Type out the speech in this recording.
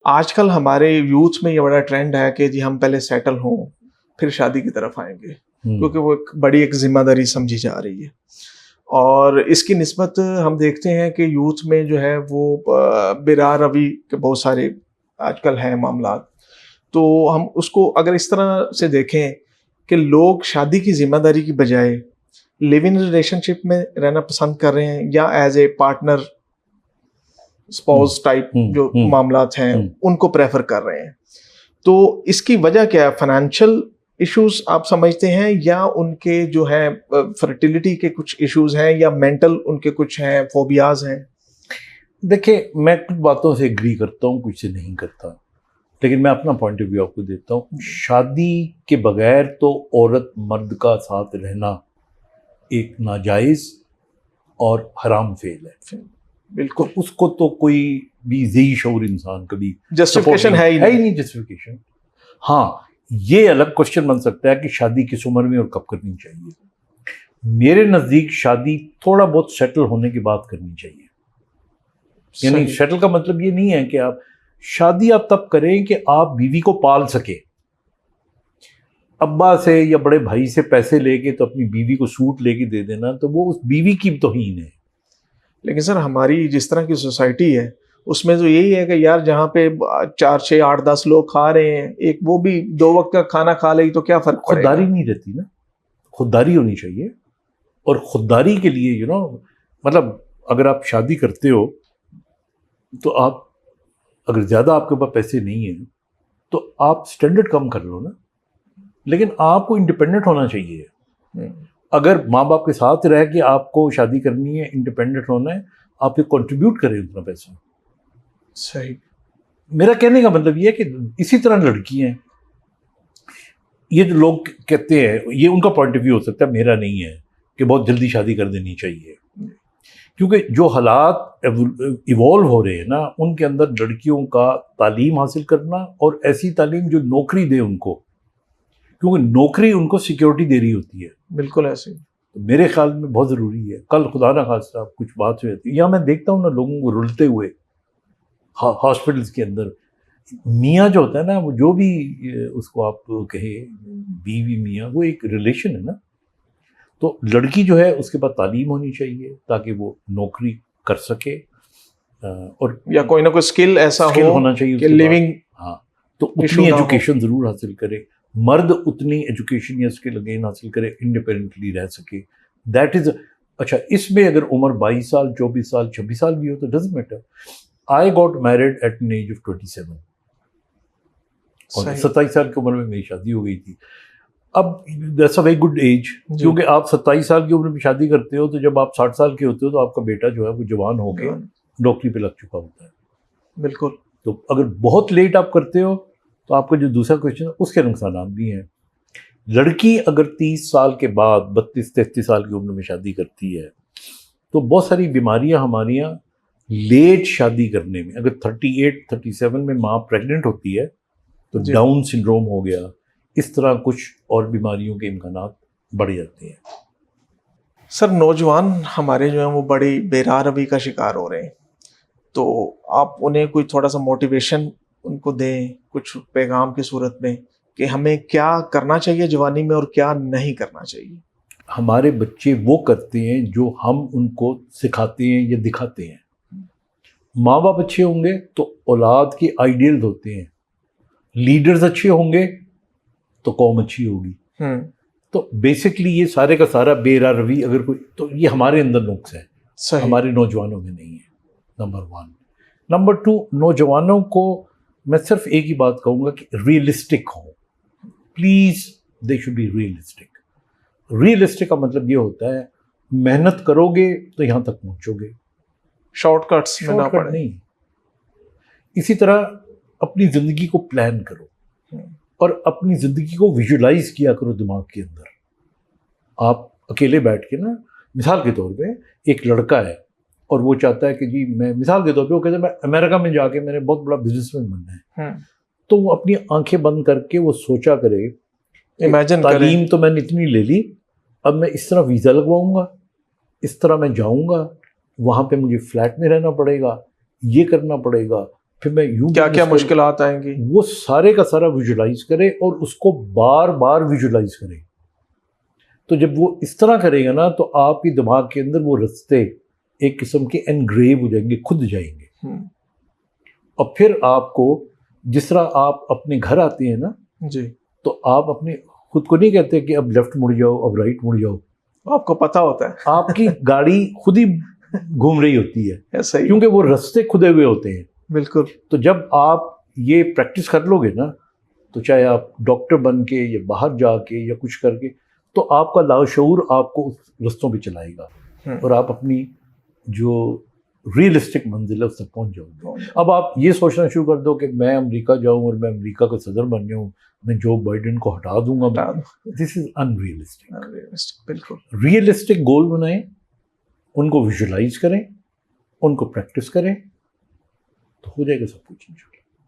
آج کل ہمارے یوتھ میں یہ بڑا ٹرینڈ ہے کہ جی ہم پہلے سیٹل ہوں پھر شادی کی طرف آئیں گے، کیونکہ وہ ایک بڑی ذمہ داری سمجھی جا رہی ہے. اور اس کی نسبت ہم دیکھتے ہیں کہ یوتھ میں جو ہے وہ برا روی کے بہت سارے آج کل ہیں معاملات. تو ہم اس کو اگر اس طرح سے دیکھیں کہ لوگ شادی کی ذمہ داری کی بجائے لیو ان ریلیشن شپ میں رہنا پسند کر رہے ہیں یا as a partner spouse type جو معاملات ہیں ان کو پریفر کر رہے ہیں، تو اس کی وجہ کیا ہے؟ فائنینشیل ایشوز آپ سمجھتے ہیں یا ان کے جو ہے فرٹیلیٹی کے کچھ ایشوز ہیں یا مینٹل ان کے کچھ ہیں، فوبیاز ہیں؟ دیکھیں میں کچھ باتوں سے اگری کرتا ہوں، کچھ سے نہیں کرتا، لیکن میں اپنا پوائنٹ آف ویو آپ کو دیتا ہوں. شادی کے بغیر تو عورت مرد کا ساتھ رہنا ایک ناجائز اور حرام فعل ہے. بالکل، اس کو تو کوئی بھی ذی شعور انسان کبھی جسٹیفیکیشن ہے ہی نہیں جسٹیفیکیشن. ہاں یہ الگ کوشچن بن سکتا ہے کہ شادی کس عمر میں اور کب کرنی چاہیے. میرے نزدیک شادی تھوڑا بہت سیٹل ہونے کے بعد کرنی چاہیے. یعنی سیٹل کا مطلب یہ نہیں ہے کہ آپ شادی آپ تب کریں کہ آپ بیوی کو پال سکے. ابا سے یا بڑے بھائی سے پیسے لے کے تو اپنی بیوی کو سوٹ لے کے دے دینا تو وہ اس بیوی کی توہین ہے. لیکن سر ہماری جس طرح کی سوسائٹی ہے اس میں تو یہی ہے کہ یار جہاں پہ 4 6 8 10 لوگ کھا رہے ہیں، ایک وہ بھی 2 وقت کا کھانا کھا لے تو کیا فرق پڑے گا؟ خودداری نہیں رہتی نا، خودداری ہونی چاہیے. اور خودداری کے لیے مطلب اگر آپ شادی کرتے ہو تو آپ اگر زیادہ آپ کے پاس پیسے نہیں ہیں تو آپ سٹینڈرڈ کم کر لو نا، لیکن آپ کو انڈیپینڈنٹ ہونا چاہیے. اگر ماں باپ کے ساتھ رہ کے آپ کو شادی کرنی ہے، انڈیپینڈنٹ ہونا ہے، آپ کو کنٹریبیوٹ کریں اتنا پیسہ. صحیح. میرا کہنے کا مطلب یہ ہے کہ اسی طرح لڑکی ہیں، یہ جو لوگ کہتے ہیں یہ ان کا پوائنٹ آف ویو ہو سکتا ہے، میرا نہیں ہے کہ بہت جلدی شادی کر دینی چاہیے. کیونکہ جو حالات ایوالو ہو رہے ہیں نا ان کے اندر لڑکیوں کا تعلیم حاصل کرنا اور ایسی تعلیم جو نوکری دے ان کو، کیونکہ نوکری ان کو سیکیورٹی دے رہی ہوتی ہے. بالکل ایسے میرے خیال میں بہت ضروری ہے. کل خدا نہ خواستہ کچھ بات ہو جاتی ہے، یا میں دیکھتا ہوں نا لوگوں کو رلتے ہوئے ہاسپٹلس کے اندر. میاں جو ہوتا ہے نا، وہ جو بھی اس کو آپ کہے بیوی میاں، وہ ایک ریلیشن ہے نا. تو لڑکی جو ہے اس کے بعد تعلیم ہونی چاہیے تاکہ وہ نوکری کر سکے، اور یا کوئی نہ کوئی اسکل ایسا ہونا چاہیے کہ لیونگ. ہاں تو اتنی ایجوکیشن ضرور حاصل کرے. مرد اتنی ایجوکیشن یا اسکل اگین حاصل کرے، انڈیپینڈنٹلی رہ سکے. دیٹ از اچھا. اس میں اگر عمر 22 سال 24 سال 26 سال بھی ہو تو doesn't matter. I got married at an age of 27 اور 27 سال کی عمر میں میری شادی ہو گئی تھی. اب that's a very good age, کیونکہ آپ 27 سال کی عمر میں شادی کرتے ہو تو جب آپ 60 سال کے ہوتے ہو تو آپ کا بیٹا جو ہے وہ جوان ہو کے نوکری پہ لگ چکا ہوتا ہے. بالکل. تو اگر بہت لیٹ آپ کرتے ہو تو آپ کا جو دوسرا کویشچن ہے اس کے نقصانات بھی ہیں. لڑکی اگر 30 سال کے بعد 32-33 سال کی عمر میں شادی کرتی ہے تو بہت ساری بیماریاں ہماریاں لیٹ شادی کرنے میں، اگر 38-37 میں ماں پریگننٹ ہوتی ہے تو ڈاؤن سنڈروم ہو گیا، اس طرح کچھ اور بیماریوں کے امکانات بڑھ جاتے ہیں. سر نوجوان ہمارے جو ہیں وہ بڑی بے راہ روی کا شکار ہو رہے ہیں، تو آپ انہیں کوئی تھوڑا سا موٹیویشن ان کو دیں کچھ پیغام کی صورت میں کہ ہمیں کیا کرنا چاہیے جوانی میں اور کیا نہیں کرنا چاہیے. ہمارے بچے وہ کرتے ہیں جو ہم ان کو سکھاتے ہیں یا دکھاتے ہیں. ماں باپ اچھے ہوں گے تو اولاد کے آئیڈیلز ہوتے ہیں، لیڈرز اچھے ہوں گے تو قوم اچھی ہوگی. تو بیسکلی یہ سارے کا سارا بے راہ روی اگر کوئی، تو یہ ہمارے اندر نقص ہے. صحیح. ہمارے نوجوانوں میں نہیں ہے، نمبر 1. نمبر 2، نوجوانوں کو میں صرف ایک ہی بات کہوں گا کہ ریئلسٹک ہوں please. They should be realistic. Realistic کا مطلب یہ ہوتا ہے محنت کرو گے تو یہاں تک پہنچو گے، شارٹ کٹس میں نہ پڑے. نہیں. اسی طرح اپنی زندگی کو پلان کرو اور اپنی زندگی کو ویژولائز کیا کرو دماغ کے اندر. آپ اکیلے بیٹھ کے نا، مثال کے طور پہ ایک لڑکا ہے اور وہ چاہتا ہے کہ جی میں، مثال کے طور پہ وہ کہتا ہے میں امریکہ میں جا کے میں نے بہت بڑا بزنس مین بننا ہے. تو وہ اپنی آنکھیں بند کر کے وہ سوچا کرے، امیجن تعلیم تو میں نے اتنی لے لی، اب میں اس طرح ویزا لگواؤں گا، اس طرح میں جاؤں گا، وہاں پہ مجھے فلیٹ میں رہنا پڑے گا، یہ کرنا پڑے گا، پھر میں یوں کیا کیا مشکلات آئیں گی، وہ سارے کا سارا ویژولائز کرے اور اس کو بار بار ویژولائز کرے. تو جب وہ اس طرح کرے گا نا تو آپ کی دماغ کے اندر وہ رستے ایک قسم کے انگریو ہو جائیں گے، کھد جائیں گے. اور پھر آپ کو جس طرح آپ اپنے گھر آتے ہیں نا جی، تو آپ اپنے خود کو نہیں کہتے کہ اب لیفٹ مڑ جاؤ، اب رائٹ مڑ جاؤ. آپ کو پتہ ہوتا ہے آپ کی گاڑی خود ہی گھوم رہی ہوتی ہے صحیح، کیونکہ وہ رستے کھدے ہوئے ہوتے ہیں. بالکل. تو جب آپ یہ پریکٹس کر لو گے نا تو چاہے آپ ڈاکٹر بن کے یا باہر جا کے یا کچھ کر کے، تو آپ کا لاشعور آپ کو اس رستوں پہ چلائے گا اور آپ اپنی جو ریئلسٹک منزل ہے اس تک پہنچ جاؤ گے. اب آپ یہ سوچنا شروع کر دو کہ میں امریکہ جاؤں اور میں امریکہ کا صدر بن جاؤں، میں جو بائیڈن کو ہٹا دوں گا. دس از انریئلسٹک. بالکل. ریئلسٹک گول بنائیں، ان کو ویژولائز کریں، ان کو پریکٹس کریں، تو ہو جائے گا سب کچھ.